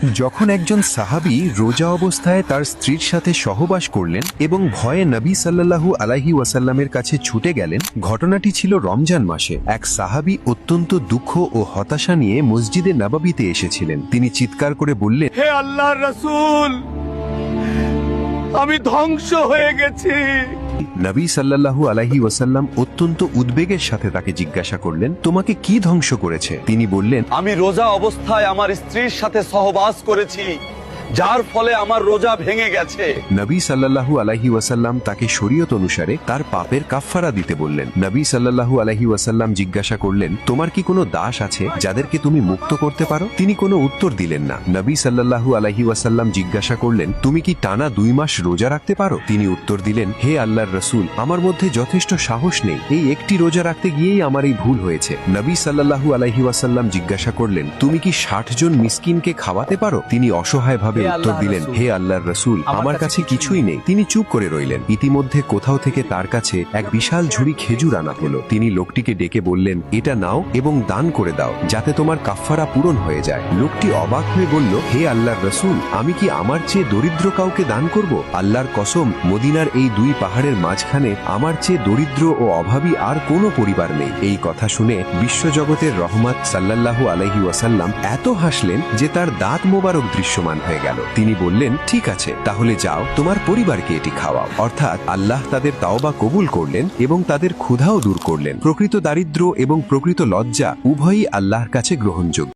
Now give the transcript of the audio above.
যখন একজন সাহাবী রোজা অবস্থায় তার স্ত্রীর সাথে সহবাস করলেন এবং ভয়ে নবী সাল্লাল্লাহু আলাইহি ওয়াসাল্লামের কাছে ছুটে গেলেন, ঘটনাটি ছিল রমজান মাসে। এক সাহাবী অত্যন্ত দুঃখ ও হতাশা নিয়ে মসজিদে নববীতে এসেছিলেন। তিনি চিৎকার করে বললেন, হে আল্লাহর রাসূল, আমি ধ্বংস হয়ে গেছি। নবী সাল্লাল্লাহু আলাইহি ওয়াসাল্লাম অত্যন্ত উদ্বেগের সাথে তাকে জিজ্ঞাসা করলেন, তোমাকে কি ধ্বংস করেছে? তিনি বললেন, আমি রোজা অবস্থায় আমার স্ত্রীর সাথে সহবাস করেছি, যার ফলে আমার রোজা ভেঙে গেছে। নবী সাল্লাল্লাহু আলাইহি ওয়াসাল্লাম তাকে শরীয়ত অনুসারে তার পাপের কাফফারা দিতে বললেন। নবী সাল্লাল্লাহু আলাইহি ওয়াসাল্লাম জিজ্ঞাসা করলেন, তোমার কি কোনো দাস আছে যাদেরকে তুমি মুক্ত করতে পারো? তিনি কোনো উত্তর দিলেন না। নবী সাল্লাল্লাহু আলাইহি ওয়াসাল্লাম জিজ্ঞাসা করলেন, তুমি কি টানা 2 মাস রোজা রাখতে পারো? তিনি উত্তর দিলেন, হে আল্লাহর রাসূল, আমার মধ্যে যথেষ্ট সাহস নেই, এই একটি রোজা রাখতে গিয়েই আমার এই ভুল হয়েছে। নবী সাল্লাল্লাহু আলাইহি ওয়াসাল্লাম জিজ্ঞাসা করলেন, তুমি কি 60 জন মিসকিনকে খাওয়াতে পারো? তিনি অসহায়ভাবে উত্তর দিলেন, হে আল্লাহর রাসূল, আমার কাছে কিছুই নেই। তিনি চুপ করে রইলেন। ইতিমধ্যে কোথাও থেকে তার কাছে এক বিশাল ঝুড়ি খেজুর আনা হলো। তিনি লোকটিকে ডেকে বললেন, এটা নাও এবং দান করে দাও, যাতে তোমার কাফফারা পূরণ হয়ে যায়। লোকটি অবাক হয়ে বলল, হে আল্লাহর রাসূল, আমি কি আমার চেয়ে দরিদ্র কাউকে দান করব? আল্লাহর কসম, মদিনার এই 2 পাহাড়ের মাঝখানে আমার চেয়ে দরিদ্র ও অভাবী আর কোনো পরিবার নেই। এই কথা শুনে বিশ্বজগতের রহমত সাল্লাল্লাহু আলাইহি ওয়াসাল্লাম এত হাসলেন যে তার দাঁত মোবারক দৃশ্যমান হয়ে গেল। তিনি বললেন, ঠিক আছে, তাহলে যাও, তোমার পরিবারকে এটি খাওয়াও। অর্থাৎ আল্লাহ তাদের তাওবা কবুল করলেন এবং তাদের ক্ষুধাও দূর করলেন। প্রকৃত দারিদ্র্য এবং প্রকৃত লজ্জা উভয়ই আল্লাহর কাছে গ্রহণযোগ্য।